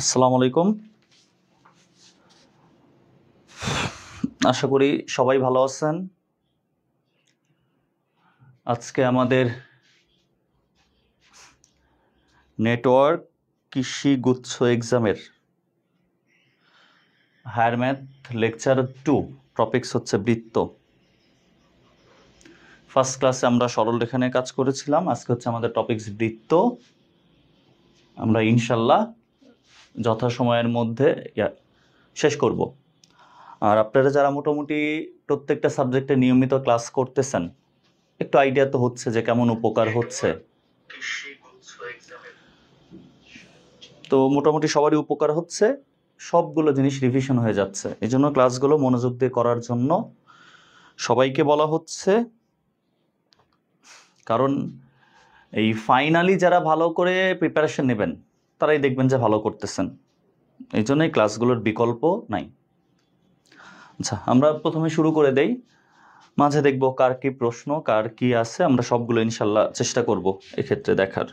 আসসালামু আলাইকুম। আশা করি সবাই ভালো আছেন। আজকে আমাদের নেটওয়ার্ক কৃষি গুচ্ছ এক্সামের হায়ার ম্যাথ লেকচার 2 টপিকস হচ্ছে বৃত্ত। ফার্স্ট ক্লাসে আমরা সরলরেখা নিয়ে কাজ করেছিলাম। আজকে হচ্ছে আমাদের টপিকস বৃত্ত। আমরা ইনশাল্লাহ যথাসময়ের মধ্যে শেষ করব। আর আপনারা যারা মোটামুটি প্রত্যেকটা সাবজেক্টে নিয়মিত ক্লাস করতেছেন, একটু আইডিয়া তো হচ্ছে যে কেমন উপকার হচ্ছে। তো মোটামুটি সবারই উপকার হচ্ছে, সবগুলো জিনিস রিভিশন হয়ে যাচ্ছে। এই জন্য ক্লাসগুলো মনোযোগ দিয়ে করার জন্য সবাইকে বলা হচ্ছে। কারণ এই ফাইনালি যারা ভালো করে প্রিপারেশন নেবেন তারাই দেখবেন যে ভালো করতেছেন। এই জন্যই ক্লাসগুলোর বিকল্প নাই। আচ্ছা, আমরা প্রথমে শুরু করে দেই, মাঝে দেখব কার কি প্রশ্ন, কার কি আছে। আমরা সবগুলো ইনশাল্লাহ চেষ্টা করব এক্ষেত্রে দেখার।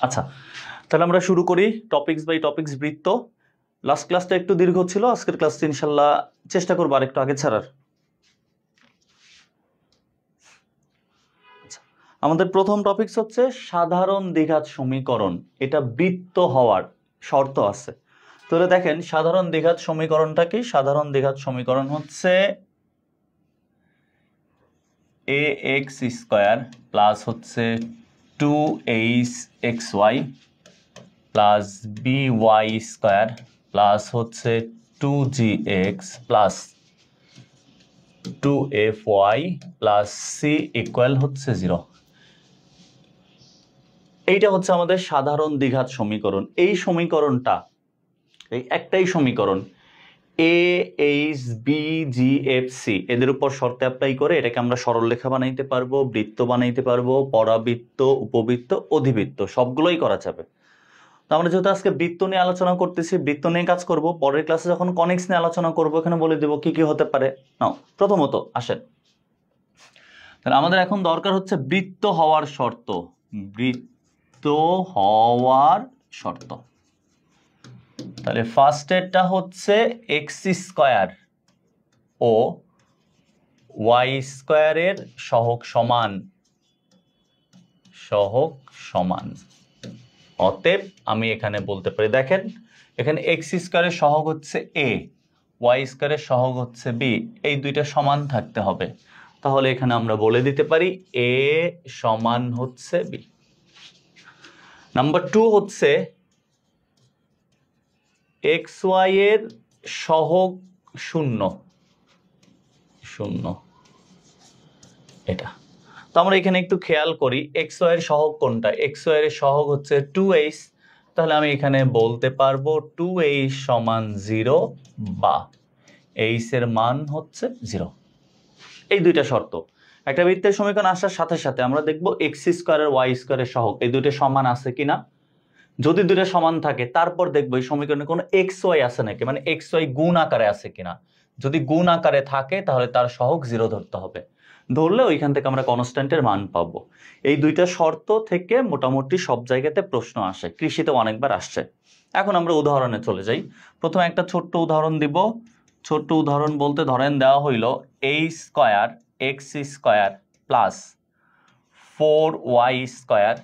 আচ্ছা, তাহলে আমরা শুরু করি টপিকস বাই টপিকস বৃত্ত। লাস্ট ক্লাসটা একটু দীর্ঘ ছিল, আজকের ক্লাসটা ইনশাল্লাহ চেষ্টা করবো আর একটু আগে ছাড়ার। আচ্ছা, আমাদের প্রথম টপিকস হচ্ছে সাধারণ দ্বিঘাত সমীকরণ। এটা বৃত্ত হওয়ার শর্ত আছে। তাহলে দেখেন সাধারণ দ্বিঘাত সমীকরণটা কি? সাধারণ দ্বিঘাত সমীকরণ হচ্ছে ax স্কয়ার প্লাস হচ্ছে 2hxy plus by square plus হচ্ছে 2gx plus 2fy plus c equal হচ্ছে 0। এইটা হচ্ছে আমাদের সাধারণ দ্বিঘাত সমীকরণ। এই সমীকরণটা, এই একটাই সমীকরণ a h b g f c এদের উপর শর্ত অ্যাপ্লাই করে এটাকে আমরা সরলরেখা বানাইতে পারবো, বৃত্ত বানাইতে পারবো, পরাবৃত্ত, উপবৃত্ত, অধিবৃত্ত, সবগুলোই করা যাবে। তো আমরা যেহেতু আজকে বৃত্ত নিয়ে আলোচনা করতেছি, বৃত্ত নিয়ে কাজ করব। পরের ক্লাসে যখন কনিক্স নিয়ে আলোচনা করবো এখানে বলে দেবো কি কি হতে পারে। নাও প্রথমত আসেন, তাহলে আমাদের এখন দরকার হচ্ছে বৃত্ত হওয়ার শর্ত। বৃত্ত হওয়ার শর্ত, তাহলে ফার্স্টেরটা হচ্ছে এক্স স্কয়ার ও ওয়াই স্কয়ারের সহগ সমান। সহগ সমান, অতএব আমি এখানে বলতে পারি, দেখেন এখানে এক্স স্কয়ারের সহগ হচ্ছে এ, ওয়াই স্কয়ারের সহগ হচ্ছে বি, এই দুইটা সমান থাকতে হবে। তাহলে এখানে আমরা বলে দিতে পারি এ সমান হচ্ছে বি। নাম্বার 2 হচ্ছে এক্স ওয়াই এর সহগ শূন্য। শূন্য এটা তো আমরা এখানে একটু খেয়াল করি, এক্স ওয়াই এর সহগ কোনটা? এক্স ওয়াই এর সহগ হচ্ছে 2h, তাহলে আমি এখানে বলতে পারবো 2h সমান 0 বা h এর মান হচ্ছে 0। এই দুইটা শর্ত। একটা বৃত্তের সমীকরণ আসার সাথে সাথে আমরা দেখব এক্স স্কয়ার আর ওয়াই স্কয়ারের সহগ এই দুইটা সমান আছে কিনা। যদি দুইটা সমান থাকে তারপর দেখবো এই সমীকরণে কোনো এক্স ওয়াই আছে নাকি, মানে এক্স ওয়াই গুণ আকারে আছে কিনা। যদি গুণ আকারে থাকে তাহলে তার সহগ 0 ধরতে হবে। ধরলে ওইখান থেকে আমরা কনস্ট্যান্টের মান পাবো। এই দুইটা শর্ত থেকে মোটামুটি সব জায়গাতে প্রশ্ন আসে, কৃষিতে অনেকবার আসছে। এখন আমরা উদাহরণে চলে যাই। প্রথমে একটা ছোট্ট উদাহরণ দিব। ছোট্ট উদাহরণ বলতে ধরেন দেওয়া হইল a square x square plus 4y square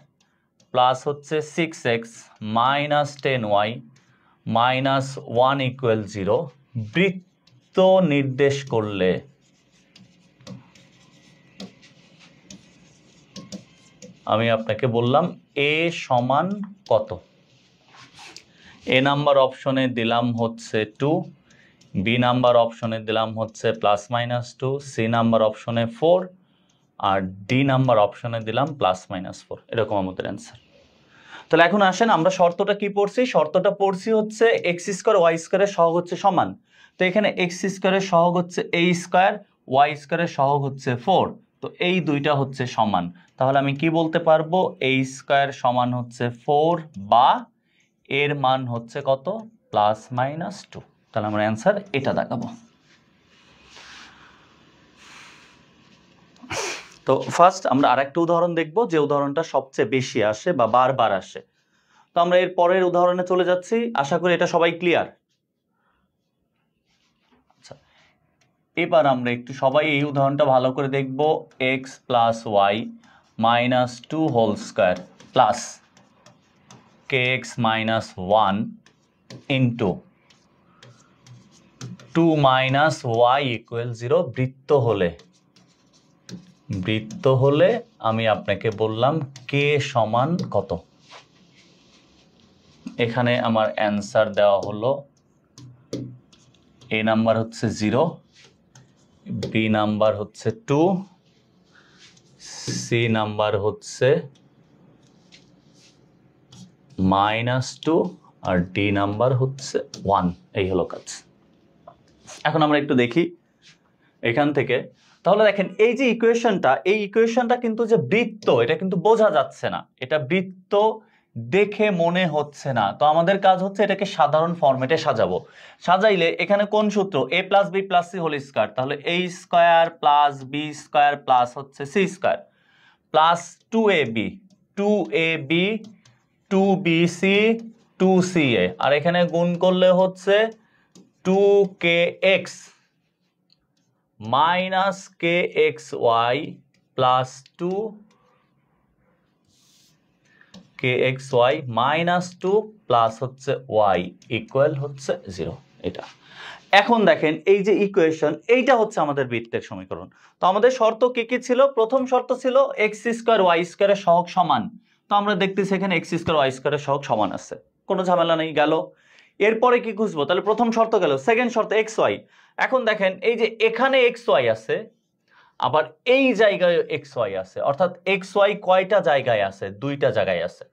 plus হচ্ছে 6x minus 10y minus 1 equal 0 বৃত্ত নির্দেশ করলে আমি আপনাকে বললাম এ সমান কত। এ নাম্বার অপশনে দিলাম হচ্ছে 2, বি নাম্বার অপশনে দিলাম হচ্ছে প্লাস মাইনাস 2, সি নাম্বার অপশনে 4 আর ডি নাম্বার অপশনে দিলাম প্লাস মাইনাস 4। এরকম আমাদের অ্যান্সার। তাহলে এখন আসেন আমরা শর্তটা কি পড়ছি, শর্তটা পড়ছি হচ্ছে এক্স স্কোয়ার ওয়াই স্কোয়ারের সহগ হচ্ছে সমান। তো এখানে এক্স স্কোয়ারের সহগ হচ্ছে এ স্কোয়ার, ওয়াই স্কোয়ারের সহগ হচ্ছে 4, তো এই দুইটা হচ্ছে সমান। তাহলে আমি কি বলতে পারবো, এ স্কোয়ার সমান হচ্ছে 4 বা এর মান হচ্ছে কত, +-2। তাহলে আমরা অ্যান্সার এটা দেখাবো। তো ফার্স্ট আমরা আরেকটা উদাহরণ দেখব, যে উদাহরণটা সবচেয়ে বেশি আসে বা বারবার আসে। তো আমরা এর পরের উদাহরণে চলে যাচ্ছি, আশা করি এটা সবাই ক্লিয়ার। আচ্ছা, এবার আমরা একটু সবাই এই উদাহরণটা ভালো করে দেখব। x + y - 2 whole square plus kx - 1 into 2 - y = 0 বৃত্ত হলে আমি আপনাকে বললাম কে সমান কত। এখানে আমার অ্যান্সার দেওয়া হলো এ নাম্বার হচ্ছে 0, বি নাম্বার হচ্ছে 2, সি নাম্বার হচ্ছে -2 আর ডি নাম্বার হচ্ছে 1। এই হলো কাজ। এখন আমরা একটু দেখি এখান থেকে। তাহলে দেখেন এই যে ইকুয়েশনটা, এই ইকুয়েশনটা কিন্তু যে বৃত্ত, এটা কিন্তু বোঝা যাচ্ছে না, এটা বৃত্ত দেখে মনে হচ্ছে না। তো আমাদের কাজ হচ্ছে এটাকে সাধারণ ফরম্যাটে সাজাবো। সাজাইলে এখানে কোন সূত্র, a + b + c whole square, তাহলে a square plus B square plus হচ্ছে C square plus 2ab 2bc 2ca, আর এখানে গুণ করলে হচ্ছে 2kx - kxy plus 2kxy -2 plus হচ্ছে y ইকুয়াল হচ্ছে 0। এটা এখন দেখেন এই যে ইকুয়েশন, এইটা হচ্ছে আমাদের বৃত্তের সমীকরণ। তো আমাদের শর্ত কি কি ছিল, প্রথম শর্ত ছিল x² y² এর সহগ সমান। তো আমরা দেখতেছি এখানে x² y² এর সহগ সমান আছে, কোনো ঝামেলা নেই, গেল। এরপরে কি খুঁজবো, তাহলে প্রথম শর্ত গেল। সেকেন্ড শর্ত xy। এখন দেখেন এই যে এখানে xy আছে, আবার এই জায়গায় xy আছে, অর্থাৎ xy কয়টা জায়গায় আছে, দুইটা জায়গায় আছে।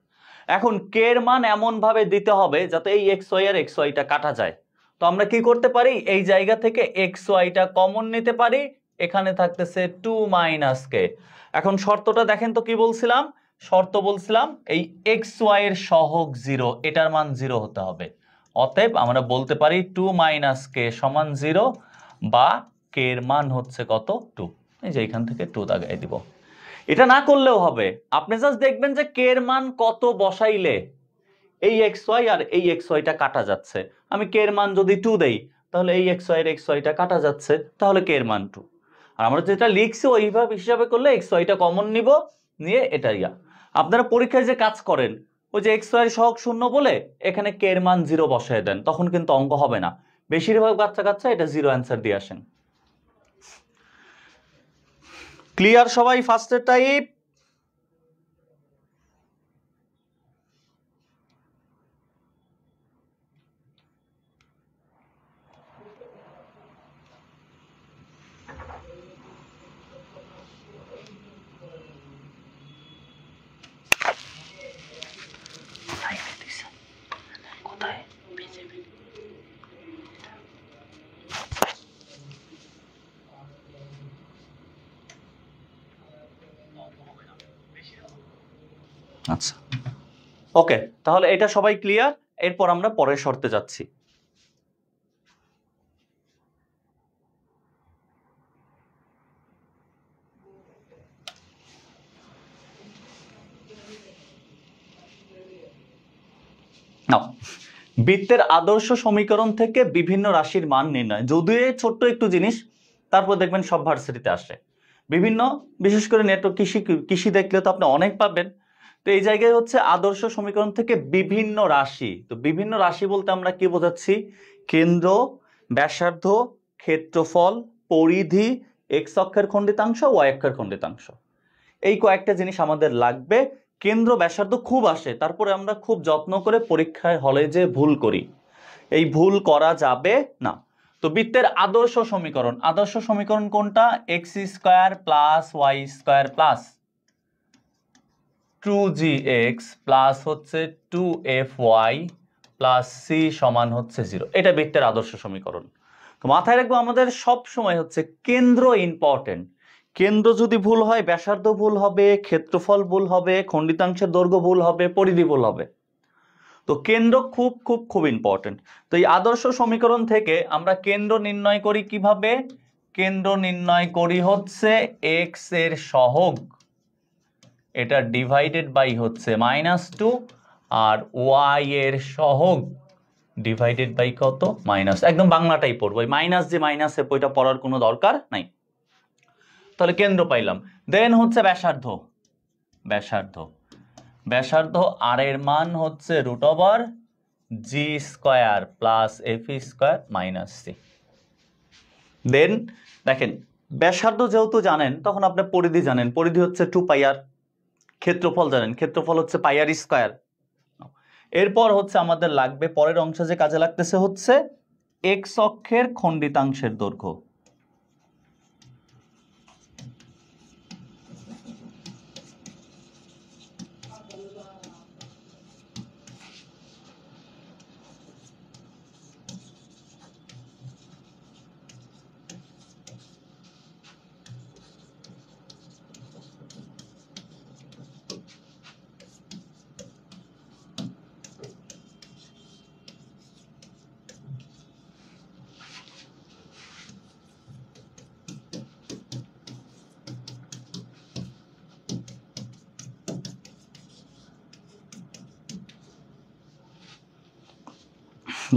এখন k এর মান এমন ভাবে দিতে হবে যাতে এই xy আর xy-টা কাটা যায়। তো আমরা কি করতে পারি, এই জায়গা থেকে xy-টা কমন নিতে পারি, এখানে থাকতেছে 2 - k। এখন শর্তটা দেখেন তো কি বলছিলাম, শর্ত বলছিলাম এই xy এর সহগ 0, এটার মান 0 হতে হবে। অতএব আমরা বলতে পারি 2 - k সমান 0 বা k এর মান হচ্ছে কত, 2। এই যে এখান থেকে 2 দাগাই দিব। এটা না করলেও হবে, আপনি জাস্ট দেখবেন যে k এর মান কত বসাইলে এই xy আর এই xy-টা কাটা যাচ্ছে। আমি k এর মান যদি 2 দেই, তাহলে এই xy এর xy-টা কাটা যাচ্ছে, তাহলে k এর মান 2। আর আমরা যেটা লিখছি ওইভাবে হিসাবে করলে xy-টা কমন নিব, নিয়ে এটা ইয়া। আপনারা পরীক্ষায় যে কাজ করেন, ওই যে xy এর সহগ 0 বলে এখানে k এর মান 0 বসায় দেন, তখন কিন্তু অঙ্ক হবে না। বেশিরভাগ বাচ্চা কাচ্চা এটা 0 অ্যান্সার দিয়ে আসেন। ক্লিয়ার সবাই ফার্স্টের টাইপ? আচ্ছা, ওকে, তাহলে এটা সবাই ক্লিয়ার। এরপর আমরা পরের শর্তে যাচ্ছি। নাও, বৃত্তের আদর্শ সমীকরণ থেকে বিভিন্ন রাশির মান নির্ণয়, যদিও ছোট্ট একটু জিনিস, তারপর দেখবেন সব ভার্সিটিতে আসে। বিভিন্ন, বিশেষ করে নেটওয়ার্ক কৃষি দেখলে তো আপনি অনেক পাবেন। তো এই জায়গায় হচ্ছে আদর্শ সমীকরণ থেকে বিভিন্ন রাশি। তো বিভিন্ন রাশি বলতে আমরা কি বোঝাচ্ছি, কেন্দ্র, ব্যাসার্ধ, ক্ষেত্রফল, পরিধি, এক্স অক্ষের খণ্ডিতাংশ, ওয়াই অক্ষের খণ্ডিতাংশ, এই কয়েকটা জিনিস আমাদের লাগবে। কেন্দ্র, ব্যাসার্ধ খুব আসে, তারপরে আমরা খুব যত্ন করে পরীক্ষায় হলে যে ভুল করি, এই ভুল করা যাবে না। তো বৃত্তের আদর্শ সমীকরণ, আদর্শ সমীকরণ কোনটা, x² + y² plus 2gx plus হচ্ছে 2fy প্লাস c সমান হচ্ছে 0। এটা বৃত্তের আদর্শ সমীকরণ। তো মাথায় রাখবো আমাদের সব সময় হচ্ছে কেন্দ্র ইম্পর্টেন্ট। কেন্দ্র যদি ভুল হয় ব্যাসার্ধ ভুল হবে, ক্ষেত্রফল ভুল হবে, খণ্ডিতাংশের দৈর্ঘ্য ভুল হবে, পরিধি ভুল হবে। তো কেন্দ্র খুব খুব খুব ইম্পর্টেন্ট। তো এই আদর্শ সমীকরণ থেকে আমরা কেন্দ্র নির্ণয় করি কিভাবে? কেন্দ্র নির্ণয় করি হচ্ছে x এর সহগ, এটা ডিভাইডেড বাই হচ্ছে -2, আর y এর সহগ ডিভাইডেড বাই কত? মাইনাস। একদম বাংলাটাই পড়বো, মাইনাস যে মাইনাসে ওইটা পড়ার কোনো দরকার নাই। তাহলে কেন্দ্র পাইলাম। দেন হচ্ছে ব্যাসার্ধ। ব্যাসার্ধ ব্যাসার্ধ আর এর মান হচ্ছে √g² plus f² minus c। দেন দেখেন ব্যাসার্ধ যেহেতু জানেন তখন আপনি পরিধি জানেন, পরিধি হচ্ছে 2πr। ক্ষেত্রফল জানেন, ক্ষেত্রফল হচ্ছে πr²। এরপর হচ্ছে আমাদের লাগবে পরের অংশ যে কাজে লাগতেছে হচ্ছে x অক্ষের খণ্ডিতাংশের দৈর্ঘ্য।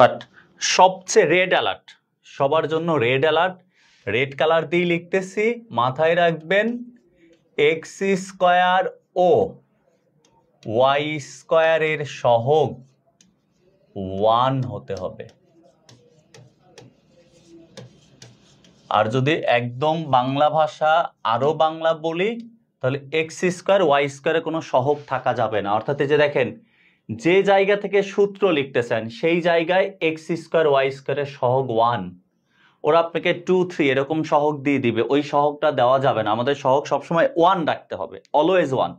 বাট সবচেয়ে রেড অ্যালার্ট, সবার জন্য রেড অ্যালার্ট, রেড কালার দিয়ে লিখতেছি, মাথায় রাখবেন x² ও y² এর সহগ 1 হতে হবে। আর যদি একদম বাংলা ভাষা আরো বাংলা বলি তাহলে x² y² এর কোনো সহগ থাকা যাবে না। অর্থাৎ এই যে দেখেন যে জায়গা থেকে সূত্র লিখতেছেন সেই জায়গায় x² y² এর সহগ 1, ওরা আপনাকে 2 3 এরকম সহগ দিয়ে দিবে, ওই সহগটা দেওয়া যাবে না। আমাদের সহগ সবসময় 1 রাখতে হবে, অলওয়েজ 1।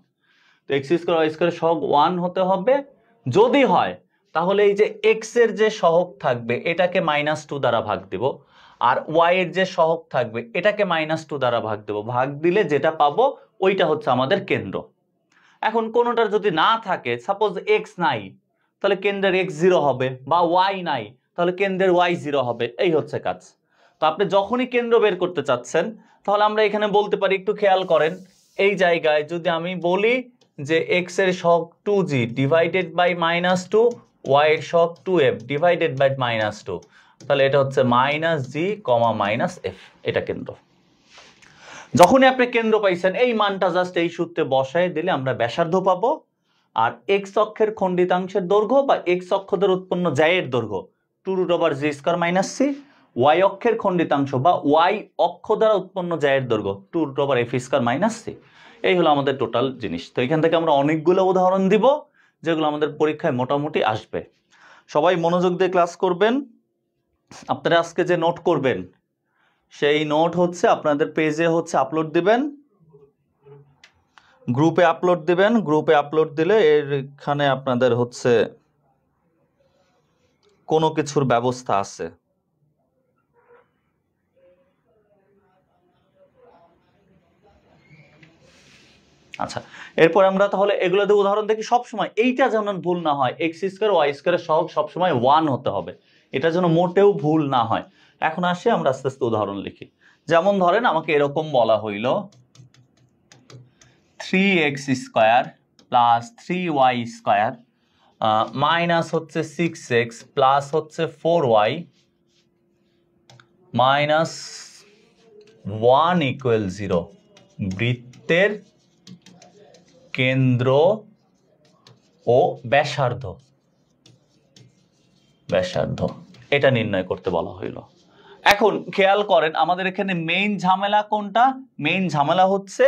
তো x² y² এর সহগ 1 হতে হবে। যদি হয় তাহলে এই যে x এর যে সহগ থাকবে এটাকে -2 দ্বারা ভাগ দিব, আর y এর যে সহগ থাকবে এটাকে -2 দ্বারা ভাগ দেব। ভাগ দিলে যেটা পাবো ওইটা হচ্ছে আমাদের কেন্দ্র। এখন কোনোটার যদি না থাকে, সাপোজ x নাই, তাহলে কেন্দ্রের x 0 হবে, বা y নাই তাহলে কেন্দ্রের y 0 হবে। এই হচ্ছে কাজ। তো আপনি যখনই কেন্দ্র বের করতে চাচ্ছেন তাহলে আমরা এখানে বলতে পারি, একটু খেয়াল করেন, এই জায়গায় যদি আমি বলি যে x এর সহগ 2g ডিভাইডেড বাই -2, y এর সহগ 2f ডিভাইডেড বাই -2, তাহলে এটা হচ্ছে -g, -f, এটা কেন্দ্র। যখনই আপনি কেন্দ্র পাইছেন এই মানটা জাস্ট এই সূত্রে বসায় দিলে আমরা ব্যাসার্ধ পাবো। আর x অক্ষের খণ্ডিতাংশের দৈর্ঘ্য বা x অক্ষ দ্বারা উৎপন্ন জ্যায়ের দৈর্ঘ্য 2√g² - c, y অক্ষের খণ্ডিতাংশ বা y অক্ষ দ্বারা উৎপন্ন জ্যায়ের দৈর্ঘ্য 2√f² - c। এই হলো আমাদের টোটাল জিনিস। তো এখান থেকে আমরা অনেকগুলো উদাহরণ দিব যেগুলো আমাদের পরীক্ষায় মোটামুটি আসবে। সবাই মনোযোগ দিয়ে ক্লাস করবেন। আপনারা আজকে যে নোট করবেন সেই নোট হচ্ছে আপনাদের পেজে হচ্ছে আপলোড দিবেন, গ্রুপে আপলোড দিবেন। গ্রুপে আপলোড দিলে এখানে আপনাদের হচ্ছে কোনো কিছুর ব্যবস্থা আছে। আচ্ছা, এরপর আমরা তাহলে এগুলোতে উদাহরণ দেখি। সবসময় এইটা যেন ভুল না হয়, x² y² এর সহগ সবসময় 1 হতে হবে, এটা যেন মোটেও ভুল না হয়। এখন আসি আমরা আস্তে আস্তে উদাহরণ লিখি। যেমন ধরেন আমাকে এরকম বলা হইল 3x² প্লাস 3y² মাইনাস হচ্ছে 6x প্লাস হচ্ছে 4y মাইনাস 1 = 0 বৃত্তের কেন্দ্র ও ব্যাসার্ধ, ব্যাসার্ধ এটা নির্ণয় করতে বলা হইল। এখন খেয়াল করেন আমাদের এখানে মেইন ঝামেলা কোনটা? মেইন ঝামেলা হচ্ছে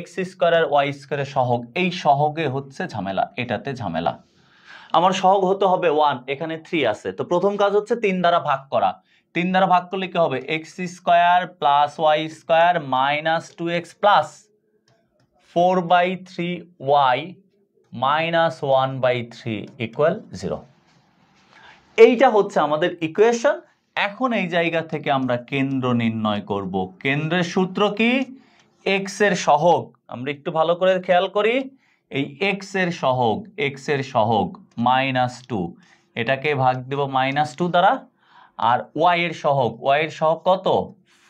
x² আর y² এর সহগ, এই সহগে হচ্ছে ঝামেলা, এটাতে ঝামেলা। আমার সহগ হতে হবে 1, এখানে 3 আছে। তো প্রথম কাজ হচ্ছে 3 দ্বারা ভাগ করা। 3 দ্বারা ভাগ করলে কি হবে? x² plus y² minus 2x plus 4/3y -1/3 equal 0। এইটা হচ্ছে আমাদের ইকুয়েশন। এখন এই জায়গা থেকে আমরা কেন্দ্র নির্ণয় করব। কেন্দ্রের সূত্র কি? x এর সহগ। আমরা একটু ভালো করে খেয়াল করি, এই x এর সহগ -2, এটাকে ভাগ দেব -2 দ্বারা। আর y এর সহগ কত?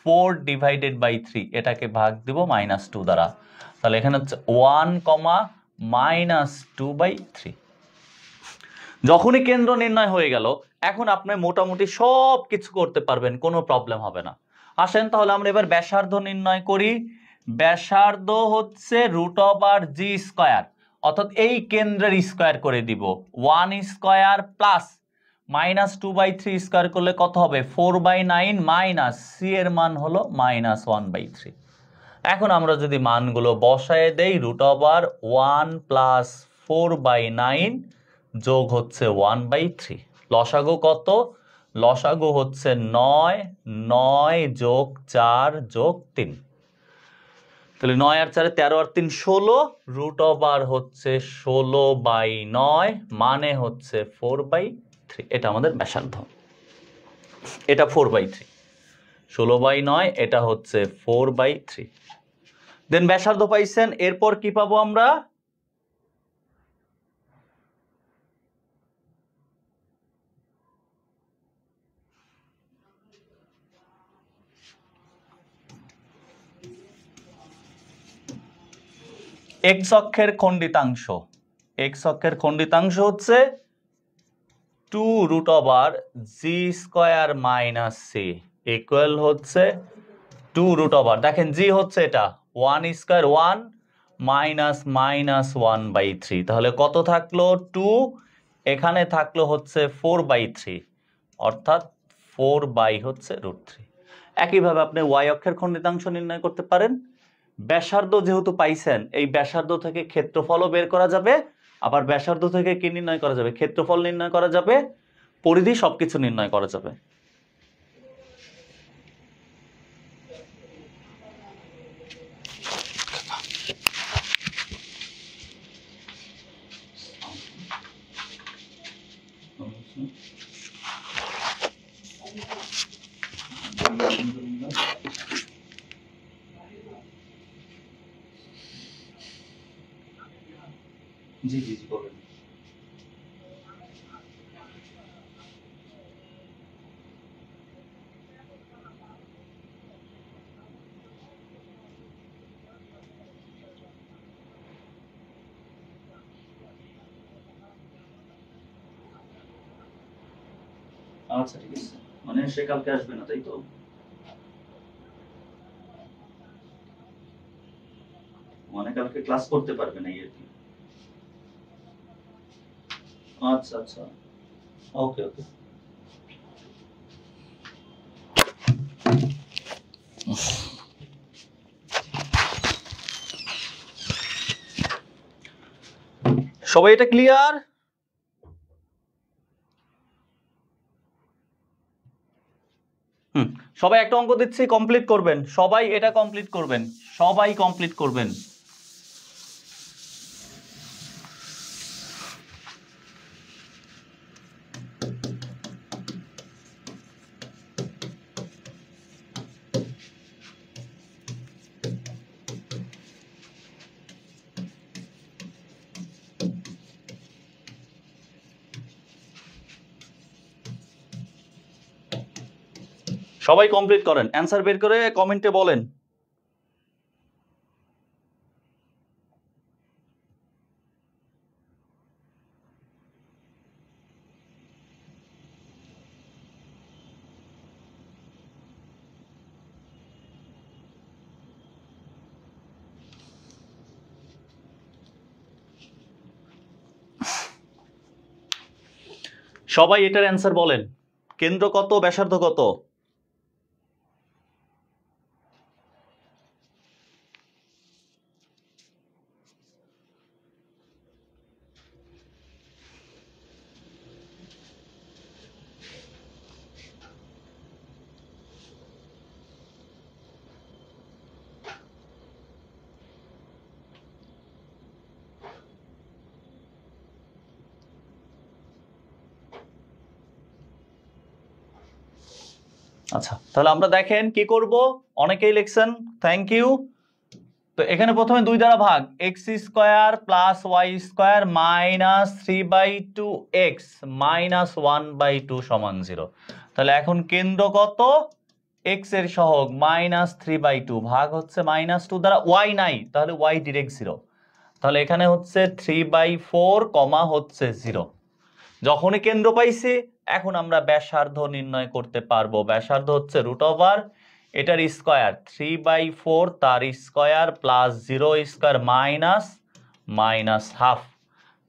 4/3, এটাকে ভাগ দেব -2 দ্বারা। তাহলে এখানে হচ্ছে 1, -2/3। যখনই কেন্দ্র নির্ণয় হয়ে গেল, এখন আপনি মোটামুটি সব কিছু করতে পারবেন, কোনো প্রবলেম হবে না। আসেন তাহলে আমরা এবার ব্যাসার্ধ নির্ণয় করি। ব্যাসার্ধ হচ্ছে √g², অর্থাৎ এই কেন্দ্রের স্কয়ার করে দিব। 1² প্লাস -2/3² করলে কত হবে? 4/9 মাইনাস c এর মান হলো -1/3। এখন আমরা যদি মানগুলো বসায় দেই, √1 প্লাস 4/9 যোগ হচ্ছে 1/3, লসাগু কত? লসাগু হচ্ছে 9, 9 যোগ 4 যোগ 3, তাহলে 9 আর 4 13 আর 3 16, √, হচ্ছে 16/9, মানে হচ্ছে 4/3। এটা আমাদের ব্যাসার্ধ, এটা 4/3। 16/9, এটা হচ্ছে 4/3। দেন ব্যাসার্ধ পাইছেন, এরপর কি পাবো আমরা? x অক্ষের খণ্ডিতাংশ। x অক্ষের খণ্ডিতাংশ হচ্ছে 2√g² - c ইকুয়াল হচ্ছে 2√। দেখেন g হচ্ছে এটা 1² 1 মাইনাস -1/3, তাহলে কত থাকলো? 2, এখানে থাকলো হচ্ছে 4/3, অর্থাৎ 4/√3। একইভাবে আপনি y অক্ষের খণ্ডিতাংশ নির্ণয় করতে পারেন। ব্যাসার্ধ যেহেতু পাইছেন, এই ব্যাসার্ধ থেকে ক্ষেত্রফলও বের করা যাবে, আবার ব্যাসার্ধ থেকে কি নির্ণয় করা যাবে? ক্ষেত্রফল নির্ণয় করা যাবে, পরিধি, সবকিছু নির্ণয় করা যাবে। জি জি জি বলুন। আচ্ছা ঠিক আছে, মানে সে কালকে আসবে না, তাই তো? মানে কালকে ক্লাস করতে পারবে না, এই আর কি। আচ্ছা আচ্ছা, ওকে ওকে। সবাই এটা ক্লিয়ার? সবাই একটা অঙ্ক দিচ্ছি, কমপ্লিট করবেন। সবাই এটা কমপ্লিট করবেন, সবাই কমপ্লিট করবেন। সবাই কমপ্লিট করেন, অ্যান্সার বের করে কমেন্টে বলেন। সবাই এটার অ্যান্সার বলেন। কেন্দ্র কত, ব্যাসার্ধ কত? আচ্ছা, তাহলে আমরা দেখেন কি করব, অনেকেই লিখছেন, থ্যাংক ইউ। তো এখানে প্রথমে 2 দ্বারা ভাগ, x square plus y square minus 3/2 x minus 1/2 সমান 0। তাহলে এখন কেন্দ্র কত, এক্স এর সহগ মাইনাস 3/2 ভাগ হচ্ছে -2 দ্বারা, ওয়াই নাই তাহলে ওয়াই ডিরেক্ট 0। তাহলে এখানে হচ্ছে 3/4 কমা হচ্ছে 0। যখনই কেন্দ্র পাইছি এখন আমরা ব্যাসার্ধ নির্ণয় করতে পারবো। ব্যাসার্ধ হচ্ছে √, এটার স্কয়ার 3/4 তার square plus 0 square minus half.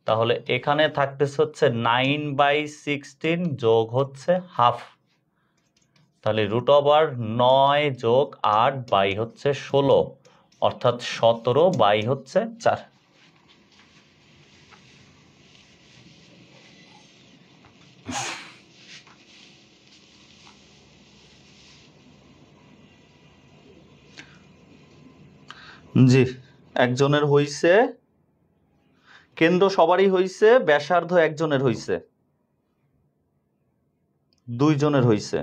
তাহলে এখানে থাকতেছে হচ্ছে 9/16 যোগ হচ্ছে হাফ। তাহলে √9 যোগ 8 বাই হচ্ছে 16, অর্থাৎ 17 বাই হচ্ছে 4। জি, একজনের হইছে, কেন্দ্র সবারই হইছে, ব্যাসার্ধ একজনের হইছে, 2 জনের হইছে।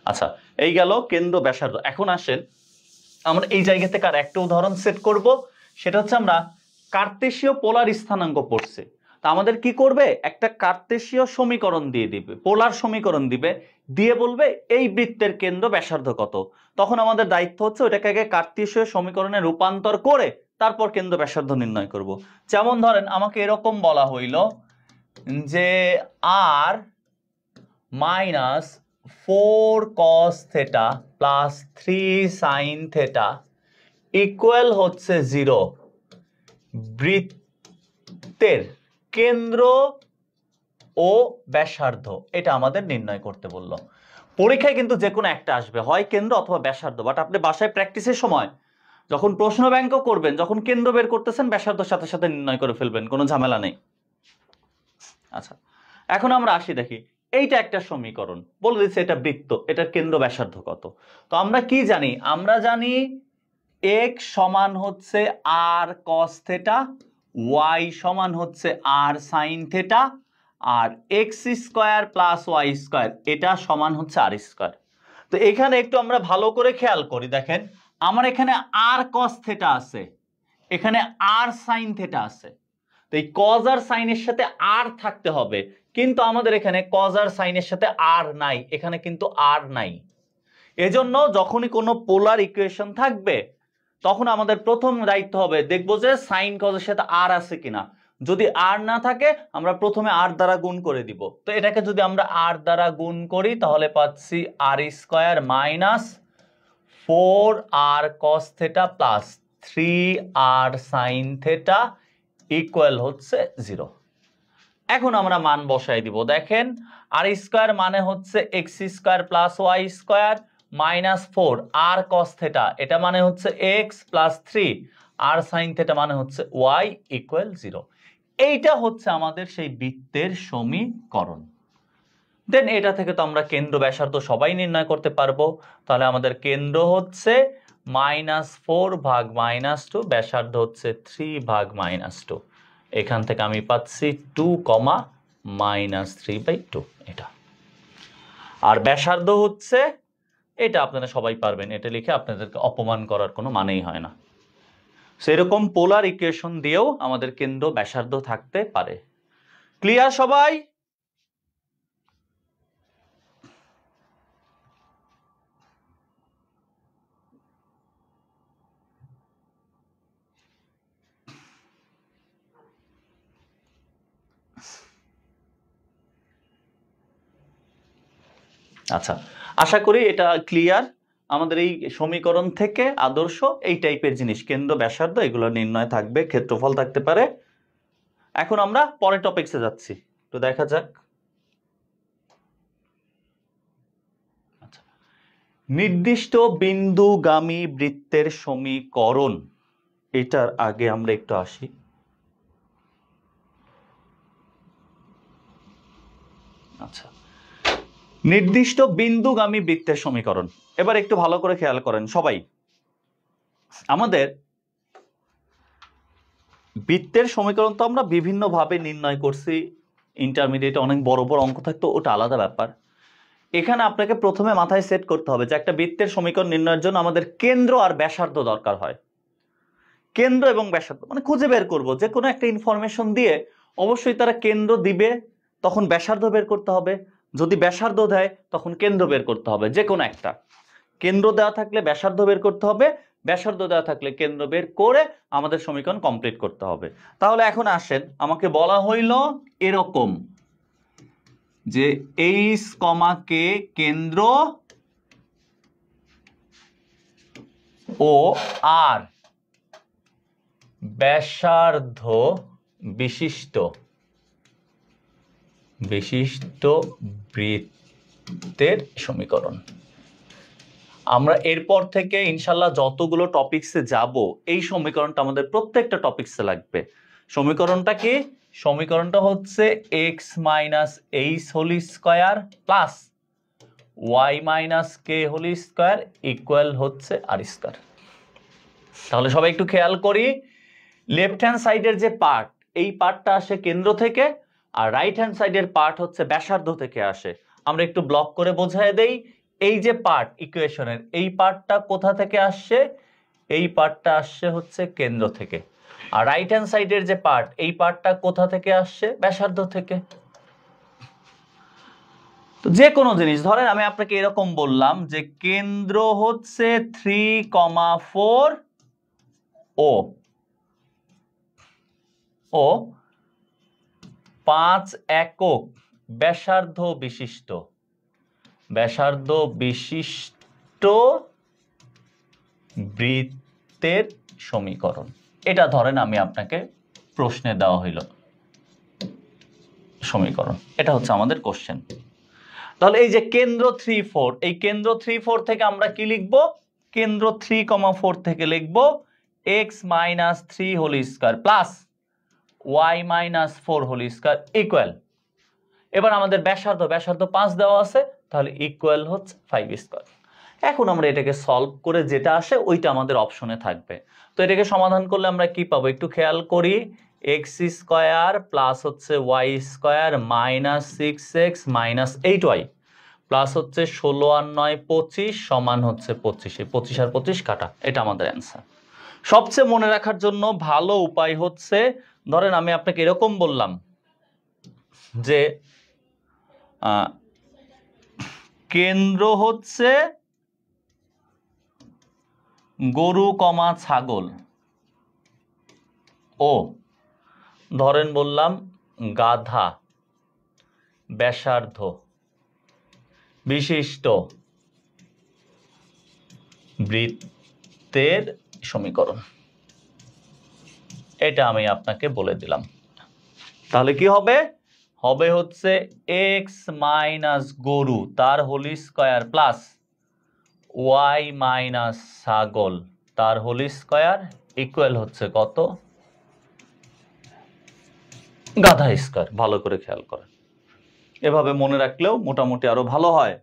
আচ্ছা, এই গেল কেন্দ্র ব্যাসার্ধ। এখন আসেন আমরা এই জায়গা থেকে আর একটা উদাহরণ সেট করব, সেটা হচ্ছে আমরা কার্তেশীয় পোলার স্থানাঙ্ক পড়ছে। তা আমাদের কি করবে, একটা কার্তেশীয় সমীকরণ দিয়ে দিবে, পোলার সমীকরণ দিবে, দিয়ে বলবে এই বৃত্তের কেন্দ্র ব্যাসার্ধ কত। তখন আমাদের দায়িত্ব হচ্ছে ওটাকে আগে কার্তেশীয় সমীকরণে রূপান্তর করে তারপর কেন্দ্র ব্যাসার্ধ নির্ণয় করব। যেমন ধরেন আমাকে এরকম বলা হইল যে আর minus 4 cos theta plus 3 sin theta equal হচ্ছে 0। বৃত্তের কেন্দ্র ও ব্যাসার্ধ এটা আমাদের নির্ণয় করতে বললো। পরীক্ষায় কিন্তু যে কোনো একটা আসবে, হয় কেন্দ্র অথবা ব্যাসার্ধ। বাট আপনি বাসায় প্র্যাকটিসের সময় যখন প্রশ্ন ব্যাংক করবেন, যখন কেন্দ্র বের করতেছেন ব্যাসার্ধের সাথে সাথে নির্ণয় করে ফেলবেন, কোনো ঝামেলা নেই। আচ্ছা, এখন আমরা আসি দেখি, এইটা একটা সমীকরণ, বলে দিচ্ছে এটা বৃত্ত, এটার কেন্দ্র ব্যাসার্ধ কত। তো আমরা কি জানি, আমরা জানি x সমান হচ্ছে r cos theta, y সমান হচ্ছে r sin theta, আর x square plus y square এটা সমান হচ্ছে r স্কয়ার। তো এখানে একটু আমরা ভালো করে খেয়াল করি, দেখেন আমার এখানে r cos theta আছে, এখানে r sin theta আছে। তো এই cos আর sin এর সাথে r থাকতে হবে, কিন্তু আমাদের এখানে cos আর sin এর সাথে r নাই, এখানে কিন্তু r নাই। এজন্য যখনই কোনো পোলার ইকুয়েশন থাকবে তখন আমাদের প্রথম দায়িত্ব হবে দেখবো যে sin cos এর সাথে r আছে কিনা। যদি r না থাকে আমরা প্রথমে r দ্বারা গুণ করে দিব। তো এটাকে যদি আমরা r দ্বারা গুণ করি তাহলে পাচ্ছি r square minus 4r cos theta plus 3r sin theta equal হচ্ছে 0। এখন আমরা মান বসাই দিব, দেখেন r স্কয়ার মানে হচ্ছে x square plus y square minus 4r cos theta এটা মানে হচ্ছে x plus 3r sin theta মানে হচ্ছে y ইকুয়াল 0। এইটা হচ্ছে আমাদের সেই বৃত্তের সমীকরণ। দেন এটা থেকে তো আমরা কেন্দ্র ব্যাসার্ধ সবাই নির্ণয় করতে পারবো। তাহলে আমাদের কেন্দ্র হচ্ছে -4 ভাগ -2, ব্যাসার্ধ হচ্ছে 3 ভাগ -2। এখান থেকে আমি পাচ্ছি 2, -3/2 এটা। আর ব্যাসার্ধ হচ্ছে এটা, আপনারা সবাই পারবেন, এটা লিখে আপনাদেরকে অপমান করার কোনো মানেই হয় না। সেরকম পোলার ইকুয়েশন দিয়েও আমাদের কেন্দ্র ব্যাসার্ধ থাকতে পারে। ক্লিয়ার সবাই? আচ্ছা, আশা করি এটা ক্লিয়ার। আমাদের এই সমীকরণ থেকে আদর্শ এই টাইপের জিনিস, কেন্দ্র ব্যাসার্ধ এগুলো নির্ণয় থাকবে, ক্ষেত্রফল থাকতে পারে। এখন আমরা পরের টপিকসে যাচ্ছি, তো দেখা যাক। আচ্ছা, নির্দিষ্ট বিন্দুগামী বৃত্তের সমীকরণ, এটার আগে আমরা একটু আসি। আচ্ছা, নির্দিষ্ট বিন্দুগামী বৃত্তের সমীকরণ, এবার একটু ভালো করে খেয়াল করেন সবাই। আমাদের বৃত্তের সমীকরণ তো আমরা বিভিন্নভাবে নির্ণয় করছি, ইন্টারমিডিয়েটে অনেক বড় বড় অঙ্ক থাকতো, ওটা আলাদা ব্যাপার। এখানে আপনাকে প্রথমে মাথায় সেট করতে হবে যে একটা বৃত্তের সমীকরণ নির্ণয়ের জন্য আমাদের কেন্দ্র আর ব্যাসার্ধ দরকার হয়। কেন্দ্র এবং ব্যাসার্ধ মানে খুঁজে বের করব যে কোনো একটা ইনফরমেশন দিয়ে অবশ্যই তারা কেন্দ্র দিবে, তখন ব্যাসার্ধ বের করতে হবে। যদি ব্যাসার্ধ দেয় তখন কেন্দ্র বের করতে হবে, যে কোনো একটা। কেন্দ্র দেওয়া থাকলে ব্যাসার্ধ বের করতে হবে, ব্যাসার্ধ দেওয়া থাকলে কেন্দ্র বের করে আমাদের সমীকরণ কমপ্লিট করতে হবে। তাহলে এখন আসেন, আমাকে বলা হইল এরকম যে এইচ কমা কে কেন্দ্র ও আর ব্যাসার্ধ বিশিষ্ট বৃত্তের সমীকরণ। আমরা এরপর থেকে ইনশাল্লাহ যতগুলো টপিকসে যাব এই সমীকরণটা আমাদের প্রত্যেকটা টপিকসে লাগবে। সমীকরণটা কি? সমীকরণটা হচ্ছে X minus H whole square plus Y minus K whole square equal হচ্ছে আর স্কয়ার। তাহলে সবাই একটু খেয়াল করি, লেফট হ্যান্ড সাইডের যে পার্ট, এই পার্টটা আসে কেন্দ্র থেকে, আর রাইট হ্যান্ড সাইডের পার্ট হচ্ছে ব্যাসার্ধ থেকে আসে। আমরা একটু ব্লক করে বোঝায় দেই, এই যে পার্ট ইকুয়েশনের এই পার্টটা কোথা থেকে আসছে? এই পার্টটা আসছে হচ্ছে কেন্দ্র থেকে। আর রাইট হ্যান্ড সাইডের যে পার্ট, এই পার্টটা কোথা থেকে আসছে? ব্যাসার্ধ থেকে। তো যে কোনো জিনিস ধরেন আমি আপনাকে এরকম বললাম যে কেন্দ্র হচ্ছে 3,4 ও 5 একক ব্যাসার্ধ বিশিষ্ট বৃত্তের সমীকরণ। এটা ধরেন আমি আপনাকে প্রশ্নে দেওয়া হইল সমীকরণ, এটা হচ্ছে আমাদের কোশ্চেন। তাহলে এই যে কেন্দ্র 3,4, এই কেন্দ্র 3,4 থেকে আমরা কি লিখব? কেন্দ্র 3,4 থেকে লিখব x minus 3 whole square plus Y minus 4 whole square equal. এবার আমাদের ব্যাসার্ধ 5 দেওয়া আছে, তাহলে ইকুয়াল হচ্ছে 5 স্কয়ার। এখন আমরা এটাকে সলভ করে যেটা আসে ওইটা আমাদের অপশনে থাকবে। তো এটাকে সমাধান করলে আমরা কি পাবো একটু খেয়াল করি, এক্স স্কয়ার প্লাস হচ্ছে y square minus 6x minus 8y plus হচ্ছে 16 আর 9 25 সমান হচ্ছে 25। 25 আর 25 কাটা, এটা আমাদের অ্যান্সার। সবচেয়ে মনে রাখার জন্য ভালো উপায় হচ্ছে, ধরেন আমি আপনাকে এরকম বললাম যে কেন্দ্র হচ্ছে গরু কমা ছাগল ও ধরেন বললাম গাধা ব্যাসার্ধ বিশিষ্ট বৃত্তের সমীকরণ। এটা আমি আপনাকে বলে দিলাম। তাহলে কি হবে? হবে হচ্ছে এক্স মাইনাস গরু তার whole square plus Y minus ছাগল তার হোল স্কয়ার ইকুয়াল হচ্ছে কত? গাধা স্কয়ার। ভালো করে খেয়াল করেন, এভাবে মনে রাখলেও মোটামুটি আরো ভালো হয়।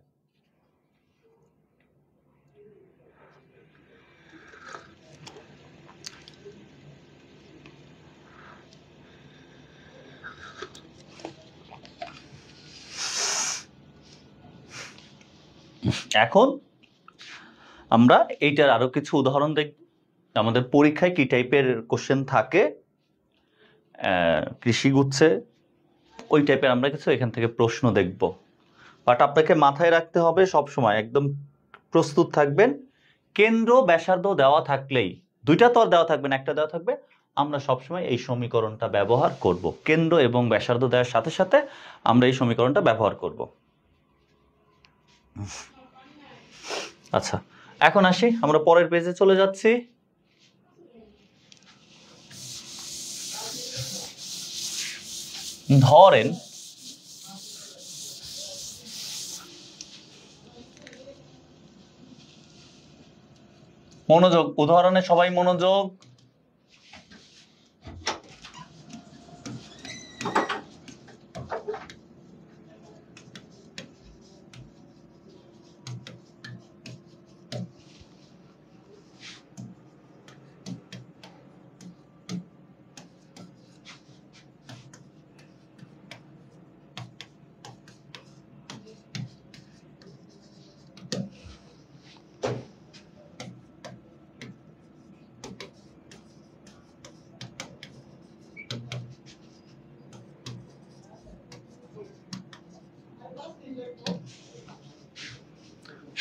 এখন আমরা এইটার আরো কিছু উদাহরণ দেখব। আমাদের পরীক্ষায় কি টাইপের কোশ্চেন থাকে কৃষিগুচ্ছে, ওই টাইপের আমরা কিছু এখান থেকে প্রশ্ন দেখব। বাট আপনাকে মাথায় রাখতে হবে সব সময় একদম প্রস্তুত থাকবেন, কেন্দ্র ব্যাসার্ধ দেওয়া থাকলেই, দুইটা তো আর দেওয়া থাকবে না, একটা দেওয়া থাকবে, আমরা সবসময় এই সমীকরণটা ব্যবহার করব। কেন্দ্র এবং ব্যাসার্ধ দেওয়ার সাথে সাথে আমরা এই সমীকরণটা ব্যবহার করব। আচ্ছা, এখন আসি, আমরা পরের পেজে চলে যাচ্ছি। ধরেন মনোযোগ, উদাহরণে সবাই মনোযোগ।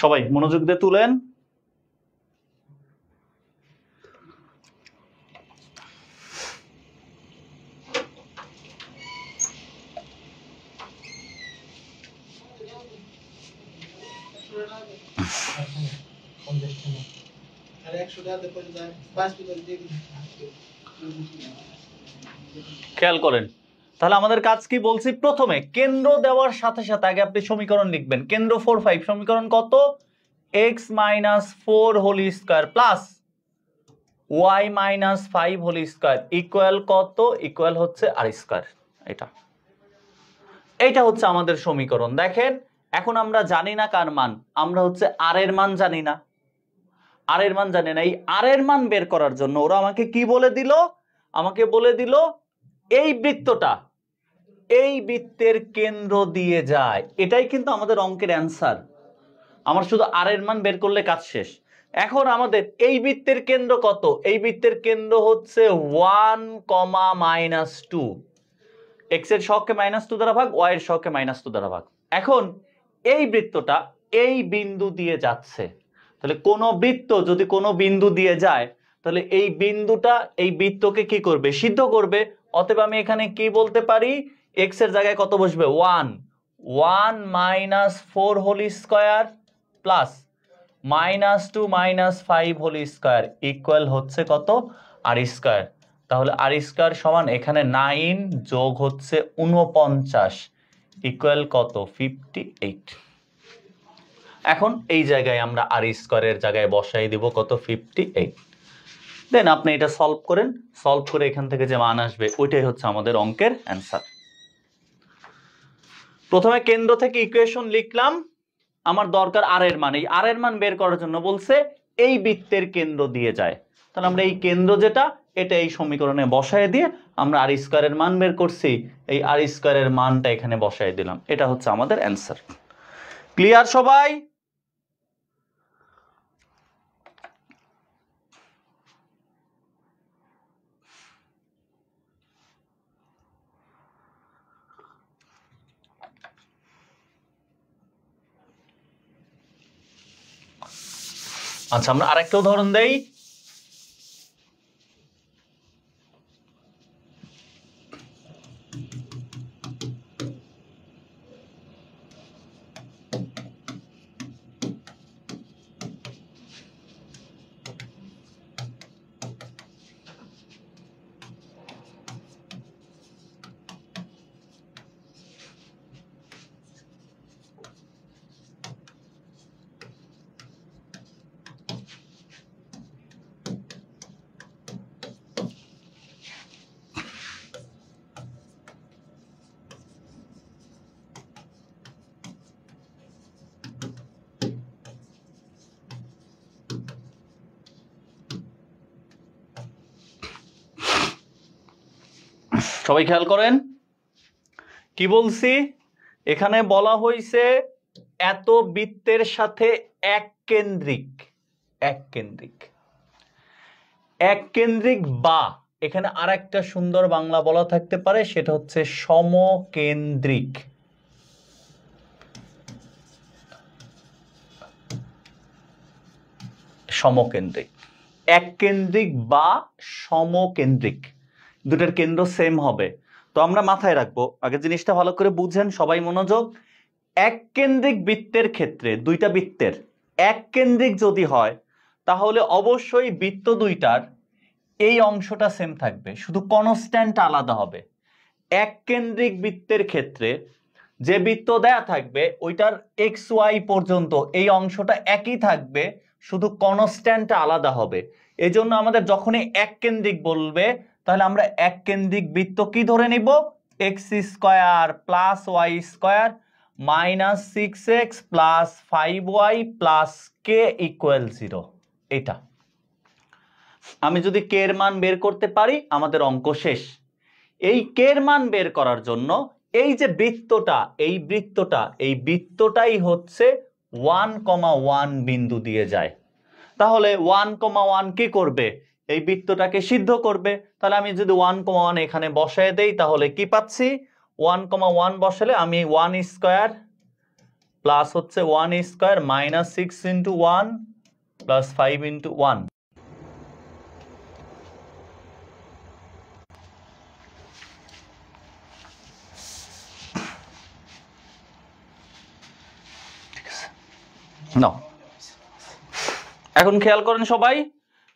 সবাই মনোযোগ দিয়ে তুলেন। খেয়াল করেন, তাহলে আমাদের কাজ কি বলছি, প্রথমে কেন্দ্র দেওয়ার সাথে সাথে আগে আপনি সমীকরণ লিখবেন। কেন্দ্র 4 5, সমীকরণ কত, x - 4 whole square plus y - 5 whole square equal কত, ইকুয়াল হচ্ছে r স্কয়ার। এটা হচ্ছে আমাদের সমীকরণ। দেখেন এখন আমরা জানি না কার মান, আমরা হচ্ছে r এর মান জানি না, r এর মান জানি না। এই r এর মান বের করার জন্য ওরা আমাকে কি বলে দিল, আমাকে বলে দিল এই বৃত্তটা এই বৃত্তের কেন্দ্র দিয়ে যায়। এটাই কিন্তু আমাদের অঙ্কের অ্যান্সার। আমার শুধু r এর মান বের করলে কাজ শেষ। এখন আমাদের এই বৃত্তের কেন্দ্র কত, এই বৃত্তের কেন্দ্র হচ্ছে 1, -2, x এর সহগকে -2 দ্বারা ভাগ, y এর সহগকে -2 দ্বারা ভাগ। এখন এই বৃত্তটা এই বিন্দু দিয়ে যাচ্ছে, তাহলে কোন বৃত্ত যদি কোনো বিন্দু দিয়ে যায় তাহলে এই বিন্দুটা এই বৃত্তকে কি করবে, সিদ্ধ করবে। অতএব আমি এখানে কি বলতে পারি, x এর জায়গায় কত বসবে, 1 - 4 whole square plus -2 - 5 whole square equal হচ্ছে কত, r স্কয়ার। তাহলে r স্কয়ার সমান এখানে 9 যোগ হচ্ছে 49 ইকুয়াল কত, 58। এখন এই জায়গায় আমরা r স্কয়ারের জায়গায় বসাই দিব কত, 58। দেন আপনি এটা সলভ করেন, সলভ করে এখান থেকে যে মান আসবে ওইটাই হচ্ছে আমাদের অঙ্কের অ্যান্সার। প্রথমে কেন্দ্র থেকে ইকুয়েশন লিখলাম, আমার দরকার r এর মান। এই r এর মান বের করার জন্য বলছে এই বৃত্তের কেন্দ্র দিয়ে যায়, তাহলে আমরা এই কেন্দ্র যেটা এটা এই সমীকরণে বসায় দিয়ে আমরা r স্কয়ারের মান বের করছি, এই r স্কয়ারের মানটা এখানে বসায় দিলাম। এটা হচ্ছে আমাদের অ্যান্সার। ক্লিয়ার সবাই? আচ্ছা আমরা আরেকটা উদাহরণ দেই। সবাই খেয়াল করেন কি বলছি, এখানে বলা হয়েছে এত বৃত্তের সাথে এক কেন্দ্রিক বা এখানে আরেকটা সুন্দর বাংলা বলা থাকতে পারে, সেটা হচ্ছে সমকেন্দ্রিক। এককেন্দ্রিক বা সমকেন্দ্রিক, দুটার কেন্দ্র সেম হবে। তো আমরা মাথায় রাখবো, আগে জিনিসটা ভালো করে বুঝেন সবাই, মনোযোগ। এককেন্দ্রিক বৃত্তের ক্ষেত্রে, দুইটা বৃত্তের এককেন্দ্রিক যদি হয় তাহলে অবশ্যই বৃত্ত দুইটার এই অংশটা সেম থাকবে, শুধু কনস্ট্যান্ট আলাদা হবে। এককেন্দ্রিক বৃত্তের ক্ষেত্রে যে বৃত্ত দেয়া থাকবে ওইটার এক্স ওয়াই পর্যন্ত এই অংশটা একই থাকবে, শুধু কনস্ট্যান্ট আলাদা হবে। এজন্য আমাদের যখনই এককেন্দ্রিক বলবে তাহলে আমরা এককেন্দ্রিক বৃত্ত কি ধরে নিব, X square plus Y square -6x plus 5y plus K equal 0। এটা আমি যদি কে এর মান বের করতে পারি আমাদের অঙ্ক শেষ। এই কে এর মান বের করার জন্য এই যে এই বৃত্তটাই হচ্ছে 1,1 বিন্দু দিয়ে যায়। তাহলে 1,1 কি করবে, এই বৃত্তটাকে সিদ্ধ করবে। তাহলে আমি যদি 1,1 এখানে বসায় দেই তাহলে কি পাচ্ছি, 1,1 বসালে আমি 1 স্কয়ার প্লাস হচ্ছে 1 square minus 6 into 1 plus 5 into 1। নাও এখন খেয়াল করেন সবাই,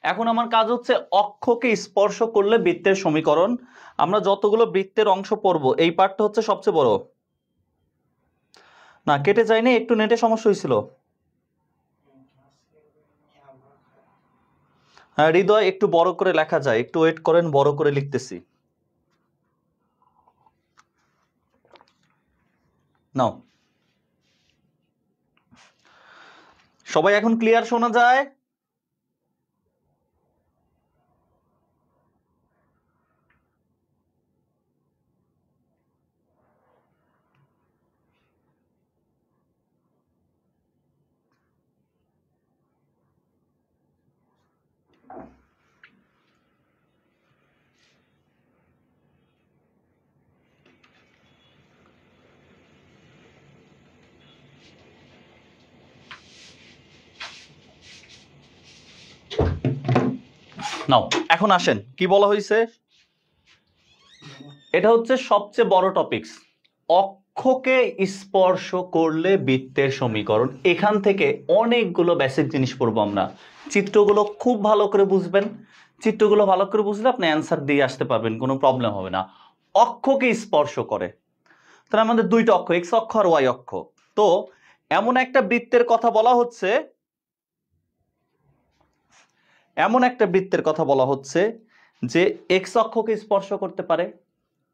এখন আমার কাজ হচ্ছে অক্ষকে স্পর্শ করলে বৃত্তের সমীকরণ। আমরা যতগুলো বৃত্তের অংশ পড়বো এই পার্টটা হচ্ছে সবচেয়ে বড়। না কেটে যায়নি, একটু নেটে সমস্যা হয়েছিল। হ্যাঁ হৃদয়, একটু বড় করে লেখা যায়, একটু ওয়েট করেন, বড় করে লিখতেছি। নাও সবাই এখন ক্লিয়ার শোনা যায়? নাও এখন আসেন, কি বলা হয়েছে, এটা হচ্ছে সবচেয়ে বড় টপিকস। অক্ষকে স্পর্শ করলে বৃত্তের সমীকরণ। এখান থেকে অনেকগুলো বেসিক জিনিস পড়বো আমরা। চিত্রগুলো খুব ভালো করে বুঝবেন, চিত্রগুলো ভালো করে বুঝলে আপনি অ্যান্সার দিয়ে আসতে পারবেন, কোনো প্রবলেম হবে না। অক্ষকে স্পর্শ করে, তাহলে আমাদের দুইটা অক্ষ, এক্স অক্ষ আর ওয়াই অক্ষ। তো এমন একটা বৃত্তের কথা বলা হচ্ছে, এমন একটা বৃত্তের কথা বলা হচ্ছে যে এক্স অক্ষকে স্পর্শ করতে পারে,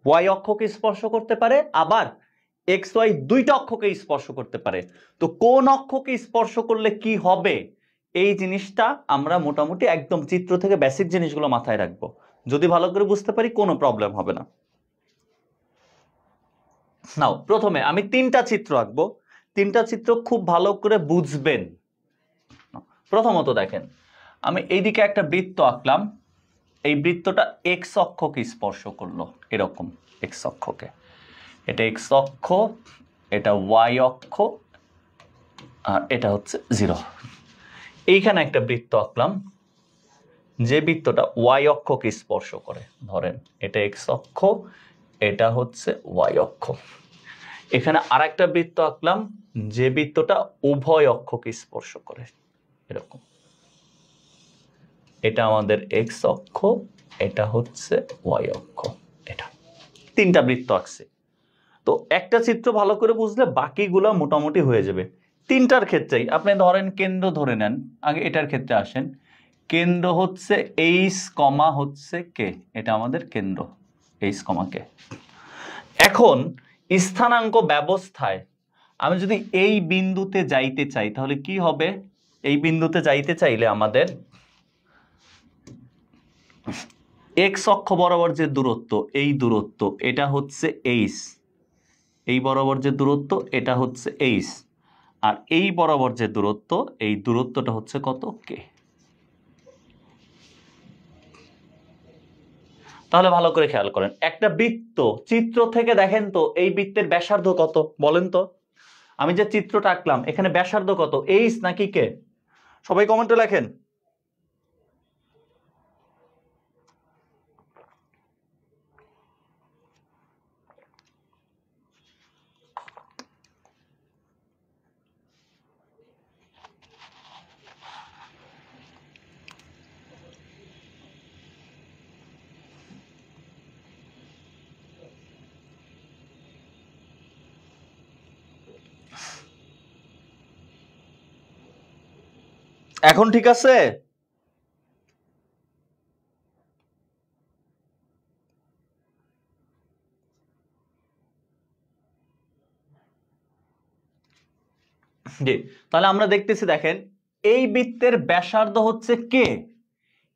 ওয়াই অক্ষকে স্পর্শ করতে পারে, আবার এক্স ওয়াই দুইটা অক্ষকে স্পর্শ করতে পারে। তো কোন অক্ষকে স্পর্শ করলে কি হবে, এই জিনিসটা আমরা মোটামুটি একদম চিত্র থেকে বেসিক জিনিসগুলো মাথায় রাখবো। যদি ভালো করে বুঝতে পারি কোনো প্রবলেম হবে না। নাও প্রথমে আমি তিনটা চিত্র আঁকবো, তিনটা চিত্র খুব ভালো করে বুঝবেন। প্রথমত দেখেন, আমি এইদিকে একটা বৃত্ত আঁকলাম, এই বৃত্তটা এক্স অক্ষকে স্পর্শ করলো, এরকম এক্স অক্ষকে। এটা এক্স অক্ষ, এটা ওয়াই অক্ষ, আর এটা হচ্ছে 0। এইখানে একটা বৃত্ত আঁকলাম, যে বৃত্তটা ওয়াই অক্ষকে স্পর্শ করে, ধরেন এটা এক্স অক্ষ, এটা হচ্ছে ওয়াই অক্ষ। এখানে আর একটা বৃত্ত আঁকলাম, যে বৃত্তটা উভয় অক্ষকে স্পর্শ করে, এরকম। এটা আমাদের এক্স অক্ষ, এটা হচ্ছে ওয়াই অক্ষ। এটা তিনটা বৃত্ত আঁকছে। তো একটা চিত্র ভালো করে বুঝলে বাকিগুলো মোটামুটি হয়ে যাবে। তিনটার ক্ষেত্রেই আপনি ধরেন কেন্দ্র ধরে নেন, আগে এটার ক্ষেত্রে আসেন। কেন্দ্র হচ্ছে এইচ কমা হচ্ছে কে, এটা আমাদের কেন্দ্র, এইচ কমা কে। এখন স্থানাঙ্ক ব্যবস্থায় আমি যদি এই বিন্দুতে যাইতে চাই তাহলে কি হবে, এই বিন্দুতে যাইতে চাইলে আমাদের এক্স অক্ষ বরাবর যে দূরত্ব, এই দূরত্ব এটা হচ্ছে এইচ, এই বরাবর যে দূরত্ব এটা হচ্ছে এইচ, আর এই বরাবর যে দূরত্ব, এই দূরত্বটা হচ্ছে কত, কে। তাহলে ভালো করে খেয়াল করেন, একটা বৃত্ত চিত্র থেকে দেখেন তো এই বৃত্তের ব্যাসার্ধ কত বলেন তো। আমি যে চিত্রটা আঁকলাম এখানে ব্যাসার্ধ কত, এইচ নাকি কে? সবাই কমেন্টে লেখেন। এখন ঠিক আছে? জি, তাহলে আমরা দেখতেছি দেখেন এই বৃত্তের ব্যাসার্ধ হচ্ছে কে,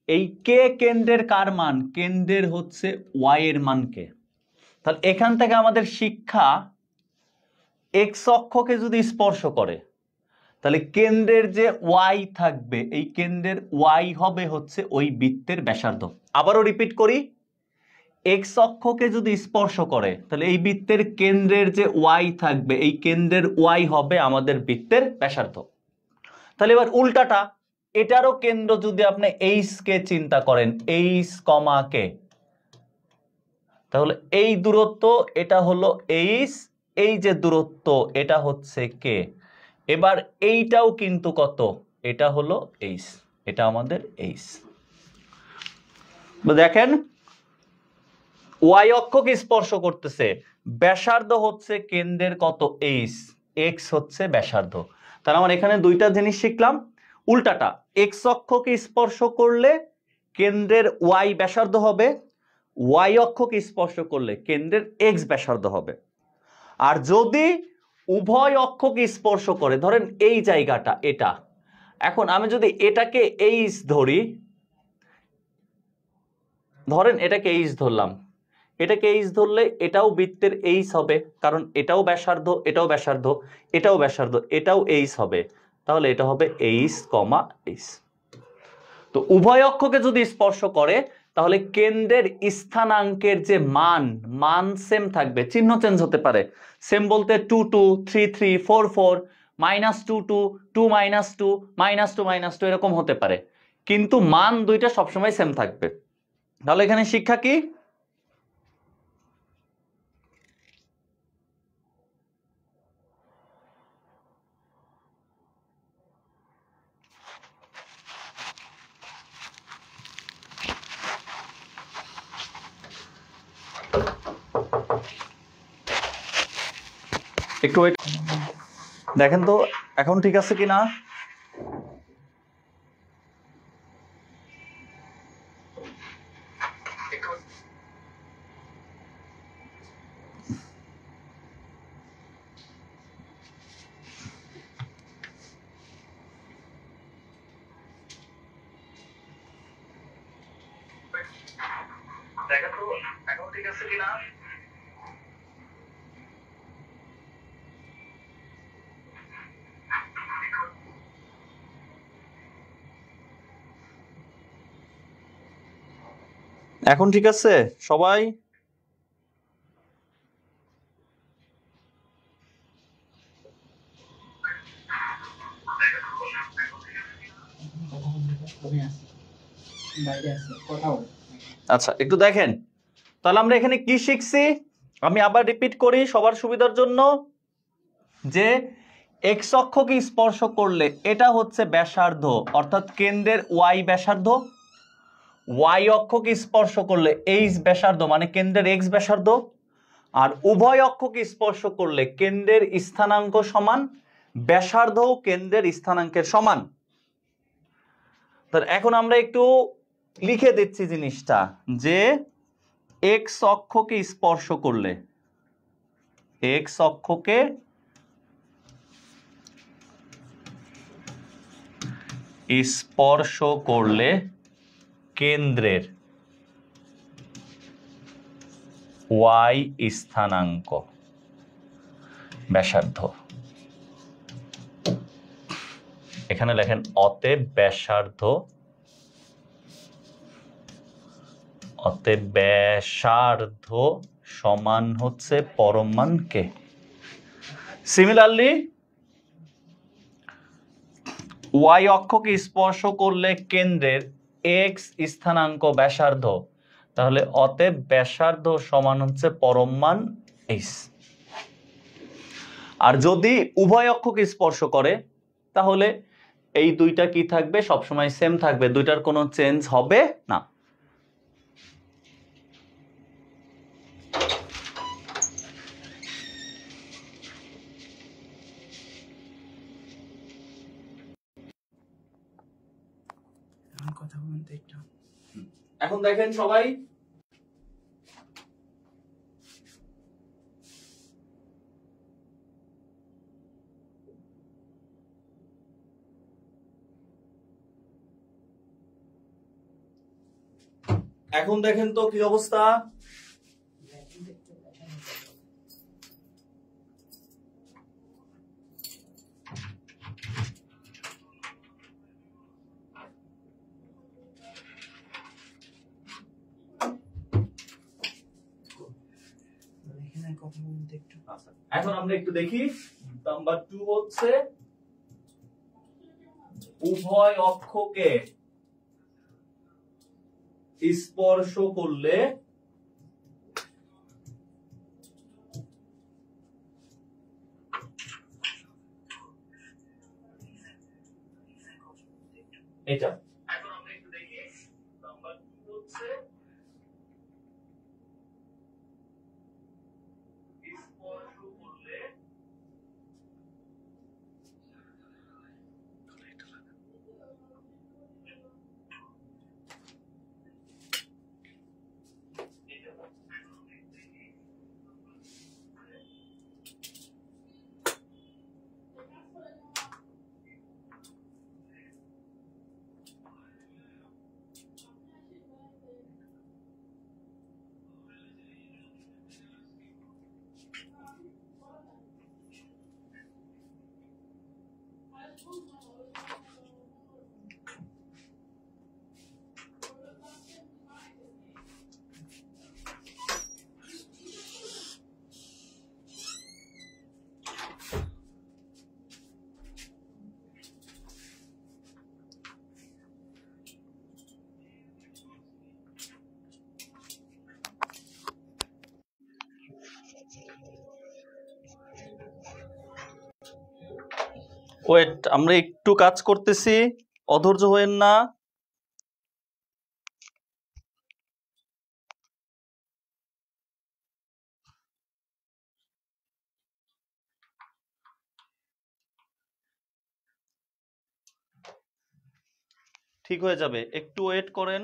এই কে কেন্দ্রের কার মান, কেন্দ্রের হচ্ছে ওয়াই এর মান কে। তাহলে এখান থেকে আমাদের শিক্ষা, এক্স অক্ষকে যদি স্পর্শ করে তাহলে কেন্দ্রের যে ওয়াই থাকবে, এই কেন্দ্রের ওয়াই হবে হচ্ছে ওই বৃত্তের ব্যাসার্ধ। আবারও রিপিট করি, এক্স অক্ষকে যদি স্পর্শ করে তাহলে এই বৃত্তের কেন্দ্রের যে ওয়াই থাকবে এই কেন্দ্রের ওয়াই হবে আমাদের বৃত্তের ব্যাসার্ধ। তাহলে এবার উল্টাটা, এটারও কেন্দ্র যদি আপনি এইচ কে চিন্তা করেন, এইচ কমা কে, তাহলে এই দূরত্ব এটা হলো এইচ, এই যে দূরত্ব এটা হচ্ছে কে। এবার এইটাও কিন্তু কত, এটা হলো এইচ, এটা আমাদের এইচ। দেখেন ওয়াই অক্ষকে স্পর্শ করতেছে, ব্যাসার্ধ হচ্ছে কেন্দ্রের কত এইচ, এক্স হচ্ছে ব্যাসার্ধ। তার মানে এখানে দুইটা জিনিস শিখলাম। উল্টাটা, এক্স অক্ষকে স্পর্শ করলে কেন্দ্রের ওয়াই ব্যাসার্ধ হবে, ওয়াই অক্ষকে স্পর্শ করলে কেন্দ্রের এক্স ব্যাসার্ধ হবে। আর যদি উভয় অক্ষকে স্পর্শ করে, ধরেন এই জায়গাটা এটা, এখন আমি যদি এটাকে এইচ ধরি, ধরেন এটাকে এইচ ধরলাম, এটাকে এইচ ধরলে এটাও বৃত্তের এইচ হবে, কারণ এটাও ব্যাসার্ধ, এটাও ব্যাসার্ধ, এটাও ব্যাসার্ধ, এটাও এইচ হবে। তাহলে এটা হবে এইচ কমা এইচ। তো উভয় অক্ষকে যদি স্পর্শ করে তাহলে কেন্দ্রের স্থানাঙ্কের যে মান সেম থাকবে, চিহ্ন চেঞ্জ হতে পারে। সেম বলতে 2 2 3 3 4 4 -2 2 2 -2 -2 -2 এরকম হতে পারে, কিন্তু মান দুইটা সবসময় সেম থাকবে। তাহলে এখানে শিক্ষা কি? একটু ওয়েট দেখেন তো এখন ঠিক আছে কিনা। দেখেন তো এখন ঠিক আছে কিনা। এখন ঠিক আছে সবাই? আচ্ছা একটু দেখেন, তাহলে আমরা এখানে কি শিখছি, আমি আবার রিপিট করি সবার সুবিধার জন্য, যে এক্স অক্ষকে স্পর্শ করলে এটা হচ্ছে ব্যাসার্ধ, অর্থাৎ কেন্দ্রের ওয়াই ব্যাসার্ধ, ওয়াই অক্ষকে স্পর্শ করলে এইচ ব্যাসার্ধ মানে কেন্দ্রের এক্স ব্যাসার্ধ, আর উভয় অক্ষকে স্পর্শ করলে কেন্দ্রের স্থানাঙ্ক সমান, ব্যাসার্ধ কেন্দ্রের স্থানাঙ্কের সমান। তাহলে এখন আমরা একটু লিখে দিচ্ছি জিনিসটা, যে এক্স অক্ষকে স্পর্শ করলে, এক্স অক্ষকে স্পর্শ করলে কেন্দ্রের ওয়াই স্থানাঙ্ক ব্যাসার্ধ, এখানে লেখেন অতএব ব্যাসার্ধ, অতএব ব্যাসার্ধ সমান হচ্ছে পরম মান কে। সিমিলারলি ওয়াই অক্ষকে স্পর্শ করলে কেন্দ্রের এক্স স্থানাঙ্ক ব্যাসার্ধ, তাহলে অতএব ব্যাসার্ধ সমান হচ্ছে পরম মান এইচ। আর যদি উভয় অক্ষকে স্পর্শ করে তাহলে এই দুইটা কি থাকবে, সবসময় সেম থাকবে, দুইটার কোনো চেঞ্জ হবে না। এখন দেখেন সবাই, এখন দেখেন তো কি অবস্থা। আচ্ছা, এখন আমরা একটু দেখি নাম্বার 2 হচ্ছে উভয় অক্ষকে স্পর্শ করলে এটা। এখন আমরা একটু দেখি নাম্বার 2 হচ্ছে স্পর্শ করলে ওয়েট, আমরা একটু কাজ করতেছি, অধৈর্য হয়েন না। ঠিক হয়ে যাবে, একটু ওয়েট করেন।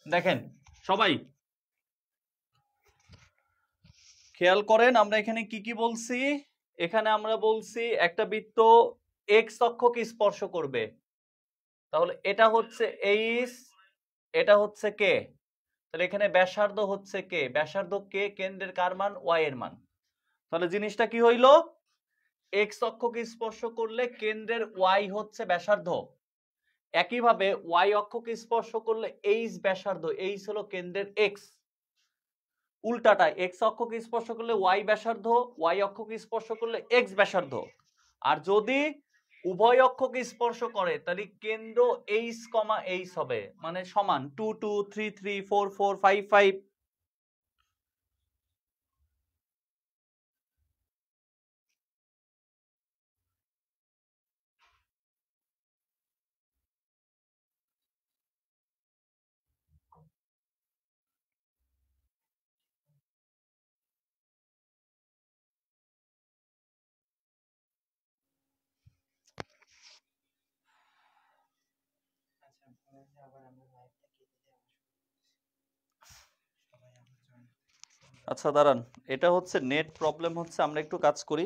দেখেন সবাই খেয়াল করেন, আমরা এখানে কি কি বলছি। এখানে আমরা বলছি একটা বৃত্ত এক্স অক্ষকে স্পর্শ করবে, তাহলে এটা হচ্ছে এইচ, এটা হচ্ছে কে, তাহলে এখানে ব্যাসার্ধ হচ্ছে কে, ব্যাসার্ধ কে, কেন্দ্রের কার মান, ওয়াই এর মান। তাহলে জিনিসটা কি হইলো, এক্স অক্ষকে স্পর্শ করলে কেন্দ্রের ওয়াই হচ্ছে ব্যাসার্ধ, একইভাবে ওয়াই অক্ষকে স্পর্শ করলে এইচ ব্যাসার্ধ, এইচ হলো কেন্দ্রের এক্স। উল্টাটা, এক্স অক্ষকে স্পর্শ করলে ওয়াই ব্যাসার্ধ, ওয়াই অক্ষকে স্পর্শ করলে এক্স ব্যাসার্ধ। আর যদি উভয় অক্ষকে স্পর্শ করে তাহলে কেন্দ্র এইচ কমা এইচ হবে, মানে সমান 2 2 3 3 4 4 5 5। আচ্ছা দাঁড়ান, এটা হচ্ছে নেট প্রবলেম হচ্ছে, আমরা একটু কাজ করি।